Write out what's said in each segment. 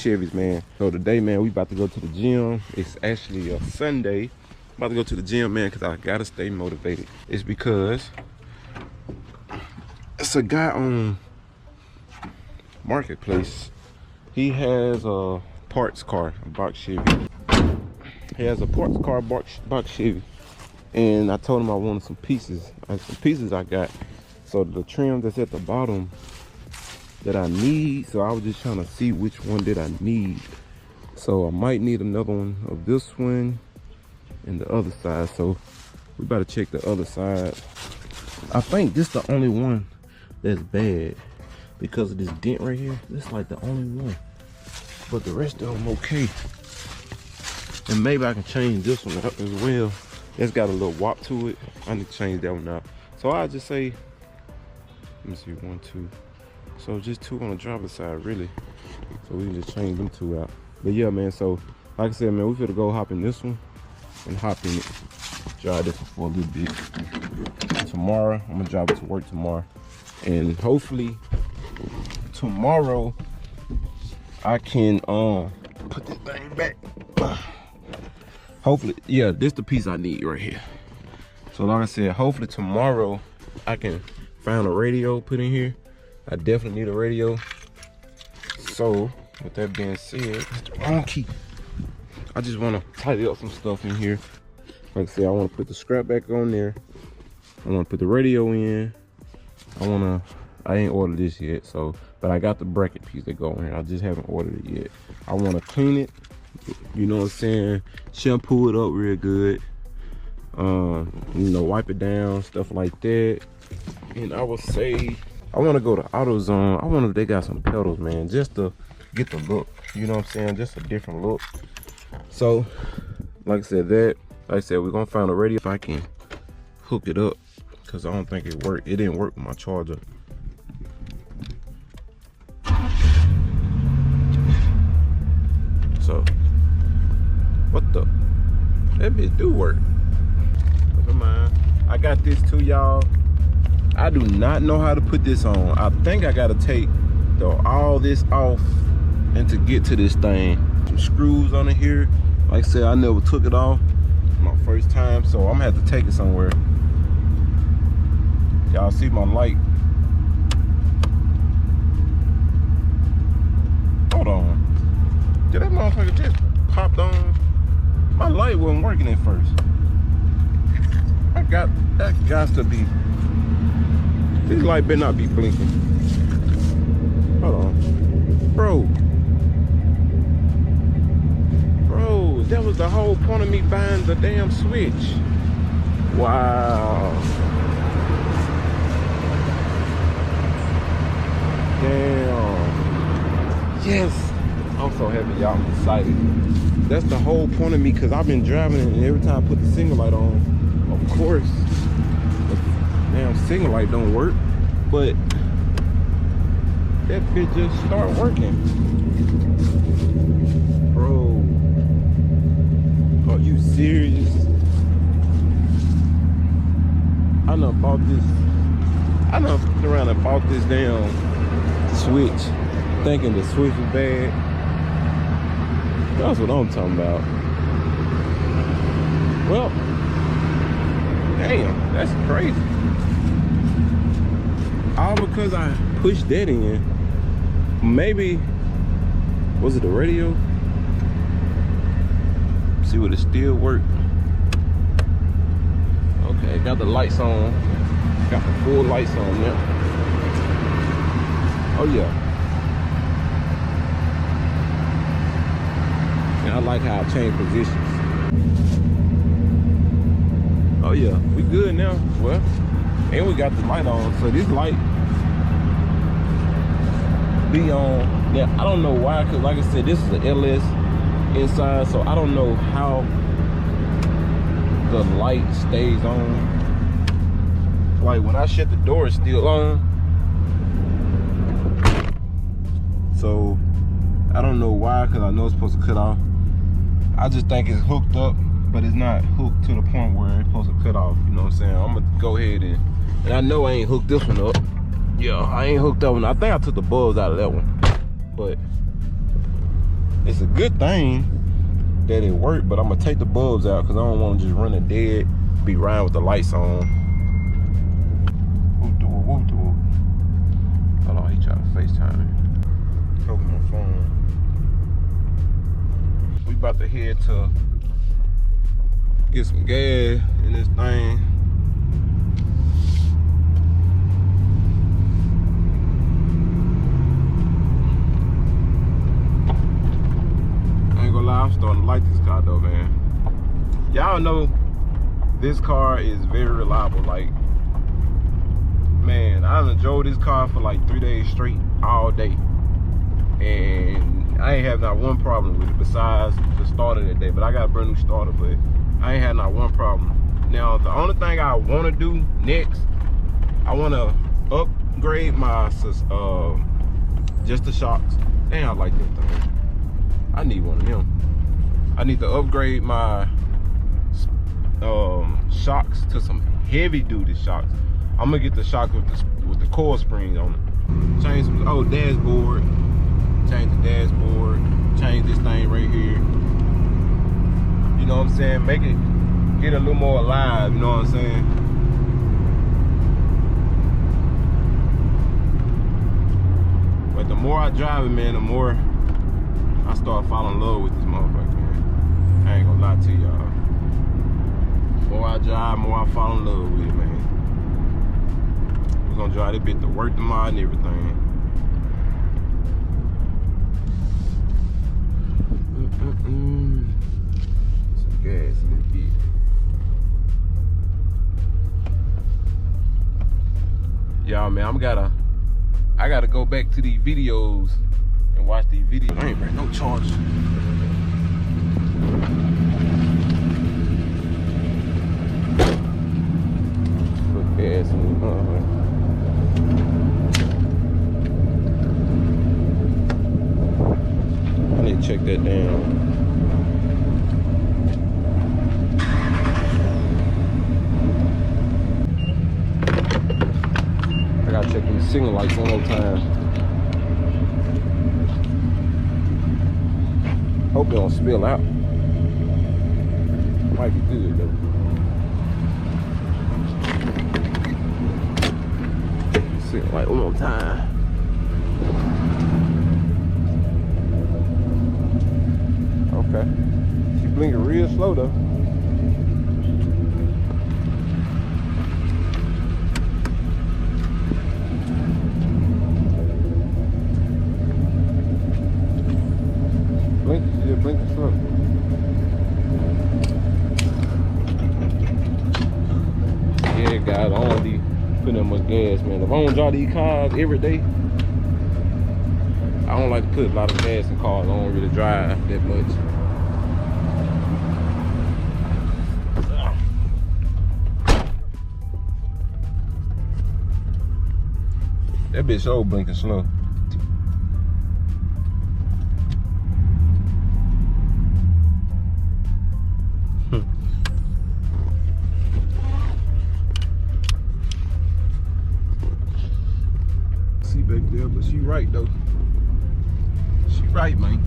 Chevys, man. So today, man, we about to go to the gym. It's actually a Sunday. About to go to the gym, man, because I gotta stay motivated. It's because it's a guy on Marketplace. He has a parts car, a box Chevy. He has a parts car, box Chevy. And I told him I wanted some pieces. Some pieces I got. So the trim that's at the bottom that I need. So I was just trying to see which one did I need. So I might need another one of this one and the other side. So we better check the other side. I think this is the only one that's bad because of this dent right here. This is like the only one, but the rest of them okay. And maybe I can change this one up as well. It's got a little wop to it. I need to change that one out. So I just say, let me see, 1, 2. So just 2 on the driver's side, really. So we can just change them 2 out. But yeah, man, so like I said, man, we finna go hop in this one and hop in it. Drive this one for a little bit. Tomorrow, I'm gonna drive it to work tomorrow. And hopefully tomorrow I can put this thing back. Hopefully, yeah, this is the piece I need right here. So like I said, hopefully tomorrow I can find a radio put in here. I definitely need a radio. So with that being said, it's the wrong key. I just want to tidy up some stuff in here. Like I said, I want to put the strap back on there. I want to put the radio in. I ain't ordered this yet, so, but I got the bracket piece that go in here. I just haven't ordered it yet. I want to clean it, you know what I'm saying? Shampoo it up real good. You know, wipe it down, stuff like that. And I would say, I want to go to AutoZone. I wonder if they got some pedals, man, just to get the look. You know what I'm saying? Just a different look. So, like I said, we're gonna find a radio if I can hook it up, because I don't think it worked. It didn't work with my charger. So, what the? That bitch do work. Never mind. I got this too, y'all. I do not know how to put this on. I think I gotta take all this off and to get to this thing. Some screws on it here. Like I said, I never took it off. My first time, so I'm gonna have to take it somewhere. Y'all see my light? Hold on. Did that motherfucker just popped on? My light wasn't working at first. That got to be. This light better not be blinking. Hold on. Bro, that was the whole point of me buying the damn switch. Wow. Damn. Yes. I'm so happy, y'all. I'm excited. That's the whole point of me, because I've been driving and every time I put the signal light on, of course, the damn signal light don't work. But that bitch just start working. Bro. Are you serious? I done bought this. I done fucked around and bought this damn switch, thinking the switch was bad. That's what I'm talking about. Well, damn, that's crazy. All because I pushed that in. Maybe, was it the radio? See, would it still work? Okay, got the lights on. Got the full lights on now. Oh yeah. And I like how I change positions. Oh yeah, we good now. Well, and we got the light on, so this light be on. Now I don't know why, because like I said, this is an LS inside, so I don't know how the light stays on. Like when I shut the door, it's still on. So I don't know why, because I know it's supposed to cut off. I just think it's hooked up, but it's not hooked to the point where it's supposed to cut off. You know what I'm saying? I'm gonna go ahead and I know I ain't hooked this one up. Yeah, I ain't hooked that one. I think I took the bulbs out of that one, but It's a good thing that it worked, but I'm gonna take the bulbs out because I don't want to just run it dead, be riding with the lights on. Whoop, whoop, whoop. Hold on, he trying to FaceTime me. Open my phone. We about to head to get some gas in this thing. I ain't gonna lie, I'm starting to like this car though, man. Y'all know this car is very reliable. Like, man, I enjoyed this car for like 3 days straight, all day. And I ain't have not one problem with it besides the starter that day. But I got a brand new starter, but I ain't had not one problem. Now, the only thing I want to do next, I want to upgrade my just the shocks. Damn, I like that thing. I need one of them. I need to upgrade my shocks to some heavy duty shocks. I'm gonna get the shock with the coil springs on it. Change some dashboard. Change the dashboard. Change this thing right here. You know what I'm saying? Make it get a little more alive. You know what I'm saying? But the more I drive it, man, the more I start falling in love with this motherfucker, man. I ain't gonna lie to y'all. The more I drive, the more I fall in love with it, man. We're gonna drive this bit to work tomorrow and everything. Some gas in this bit. Y'all, man, I gotta go back to these videos and watch these videos. I ain't bring no charge. Put gas in the I need to check that down. I gotta check these signal lights one more time. Hope they don't spill out. Might be good though. Signal light one more time. Okay. She blinking real slow though. Blinking slow. Yeah, guys, I don't be putting that much gas, man. If I don't drive these cars every day, I don't like to put a lot of gas in cars. I don't really drive that much. That bitch so blinking slow. See back there, but she right though. She right, man.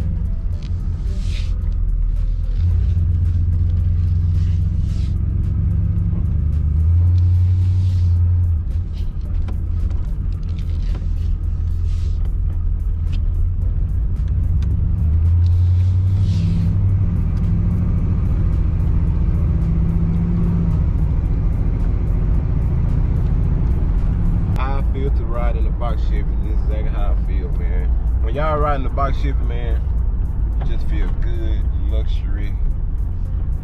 To ride in the box Chevy, this is exactly how I feel, man. When y'all riding the box Chevy, man, you just feel good, luxury,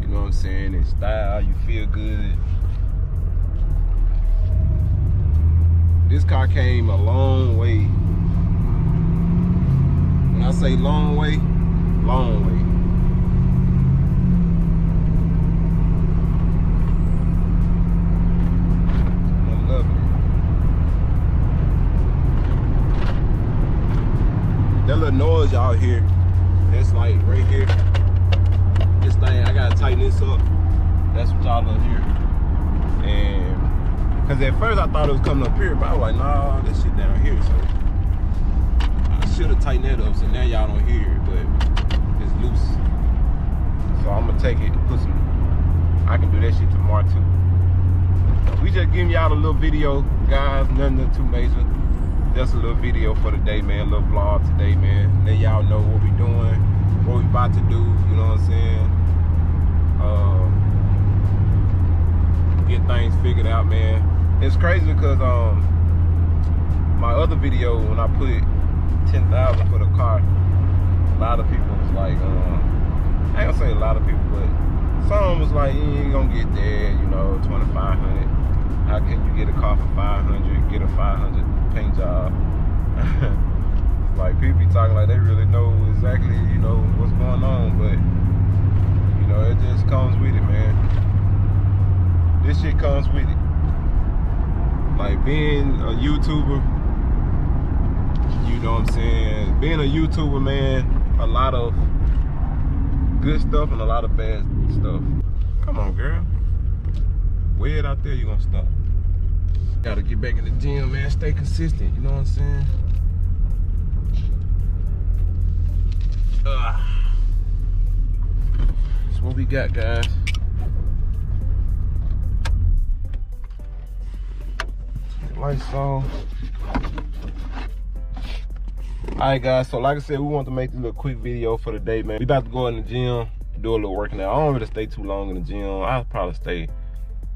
you know what I'm saying, in style, you feel good. This car came a long way. When I say long way, long way. That little noise y'all hear, that's like right here. This thing, I gotta tighten this up. That's what y'all gonna hear. And cause at first I thought it was coming up here, but I was like, nah, this shit down here. So I should have tightened that up so now y'all don't hear it. But giving y'all a little video, guys. Nothing too major. Just a little video for the day, man. A little vlog today, man. Let y'all know what we doing, what we about to do. You know what I'm saying? Get things figured out, man. It's crazy because my other video when I put 10,000 for the car, a lot of people was like, I ain't gonna say a lot of people, but some was like, you ain't gonna get there, you know, 2,500. How can you get a car for 500? Get a 500 paint job? It's like people be talking like they really know exactly, you know, what's going on, but you know, it just comes with it, man. This shit comes with it. Like being a YouTuber, you know what I'm saying? Being a YouTuber, man, a lot of good stuff and a lot of bad stuff. Come on, girl. Way it out there, you gonna stop. Gotta get back in the gym, man. Stay consistent, you know what I'm saying? That's what we got, guys. Lights on. Alright, guys, so like I said, we want to make this little quick video for the day, man. We about to go in the gym, do a little working out. I don't really stay too long in the gym. I'll probably stay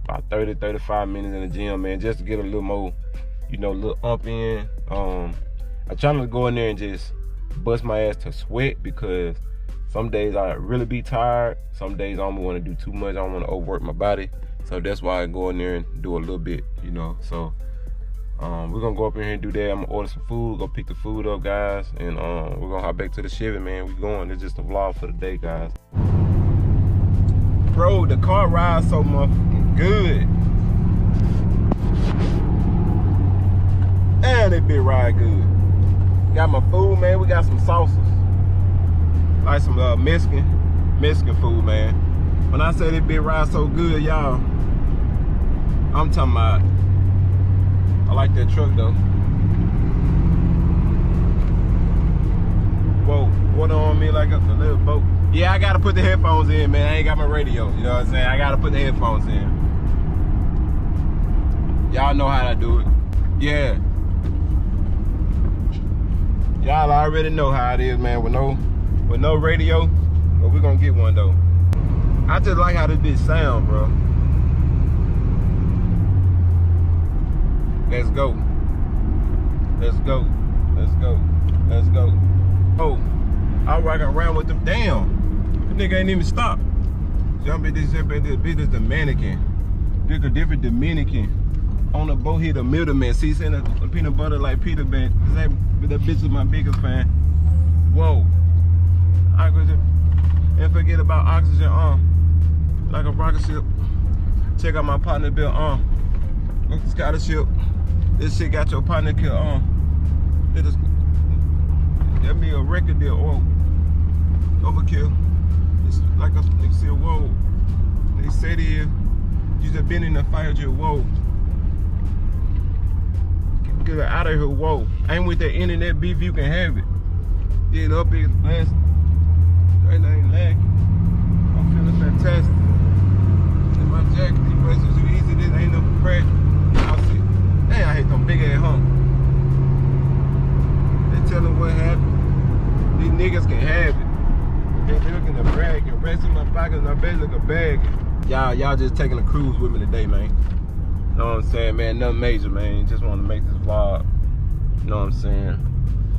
about 30-35 minutes in the gym, man, just to get a little more, you know, a little ump in. I'm trying to go in there and just bust my ass to sweat, because some days I really be tired. Some days I don't want to do too much. I don't want to overwork my body. So that's why I go in there and do a little bit, you know. So we're gonna go up in here and do that. I'm gonna order some food, go pick the food up, guys, and we're gonna hop back to the Chevy, man. We going. It's just a vlog for the day, guys. Bro, the car rides so motherfucking good. And it bit ride good. Got my food, man. We got some sauces, like some Mexican food, man. When I say it bit ride so good, y'all, I'm talking about. I like that truck though. Whoa, water on me like a little boat. Yeah, I gotta put the headphones in, man. I ain't got my radio, you know what I'm saying? I gotta put the headphones in. Y'all know how to do it. Yeah. Y'all already know how it is, man. With no radio, but we're gonna get one though. I just like how this bitch sound, bro. Let's go. Let's go. Let's go. Let's go. Oh, I walk around with them. Damn. The nigga ain't even stop. Jumping this bitch is Dominican. Look a different Dominican. On the boat here, the middleman. See, saying the peanut butter like Peter Pan. That bitch is my biggest fan. Whoa. Oxygen. And forget about oxygen like a rocket ship. Check out my partner bill look, the scholarship. This shit got your partner killed that be a record deal. Whoa. Overkill. It's like a nigga said, whoa. They said here, you just been in the fire jail, whoa. Get out of here, whoa. Ain't with that internet beef, you can have it. Get up here, last. That ain't lagging. I'm feeling fantastic. In my jacket, these braces too easy, this ain't no crack. I'll see. Damn, I hate them big ass hump. They tell them what happened. These niggas can have it. They looking to brag and rest in my pockets, and I bet look a bag. Y'all just taking a cruise with me today, man. You know what I'm saying, man? Nothing major, man. Just want to make this vlog. You know what I'm saying?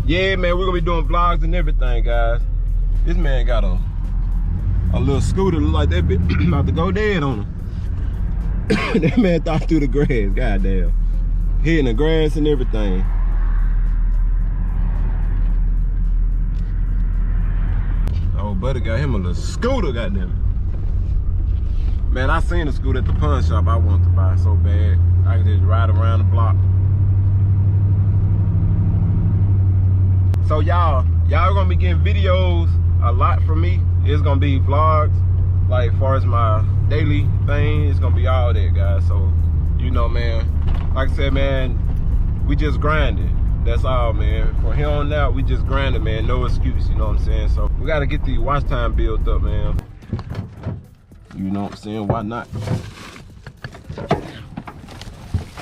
Yeah, man, we're gonna be doing vlogs and everything, guys. This man got a little scooter look like that bitch about to go dead on him. That man thought through the grass, goddamn. Hitting the grass and everything. Oh, buddy got him a little scooter, goddamn it. Man, I seen a scooter at the pawn shop I wanted to buy so bad. I could just ride around the block. So y'all gonna be getting videos a lot from me. It's gonna be vlogs, like far as my daily thing, it's gonna be all that, guys. So, you know, man, like I said, man, we just grinding. That's all, man. From here on out, we just grinding, man. No excuse, you know what I'm saying? So we gotta get the watch time built up, man. You know what I'm saying? Why not?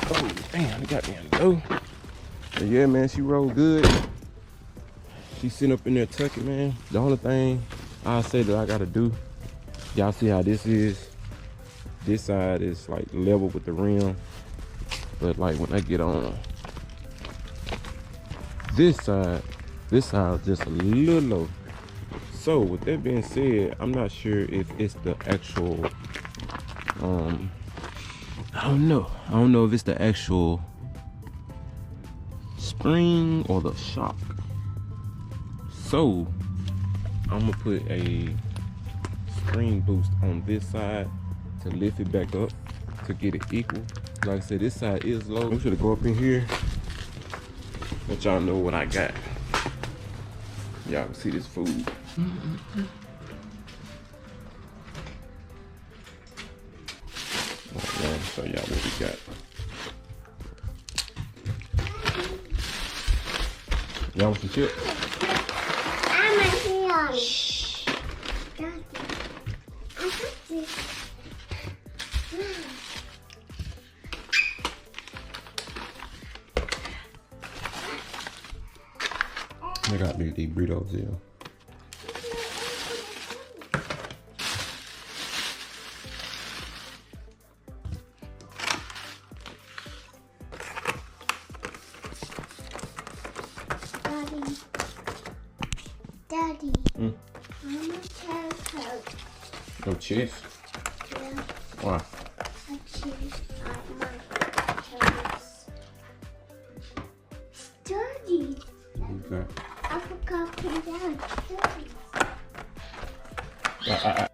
Oh, damn, it got me low. But yeah, man, she rolled good. She's sitting up in there tucking, man. The only thing I say that I gotta do, y'all see how this is? This side is like level with the rim. But like when I get on this side is just a little low. So with that being said, I'm not sure if it's the actual, I don't know if it's the actual spring or the shock. So I'm gonna put a spring boost on this side to lift it back up to get it equal. Like I said, this side is low. I'm gonna go up in here, let y'all know what I got. Y'all can see this food. I'll show y'all what we got. Y'all want some chips? I'm a hero. Shh. I got these burritos here. Daddy. I'm a Coke. No cheese? Yeah. Why? I choose my toes. Dirty. Okay. I forgot to put it down. Dirty.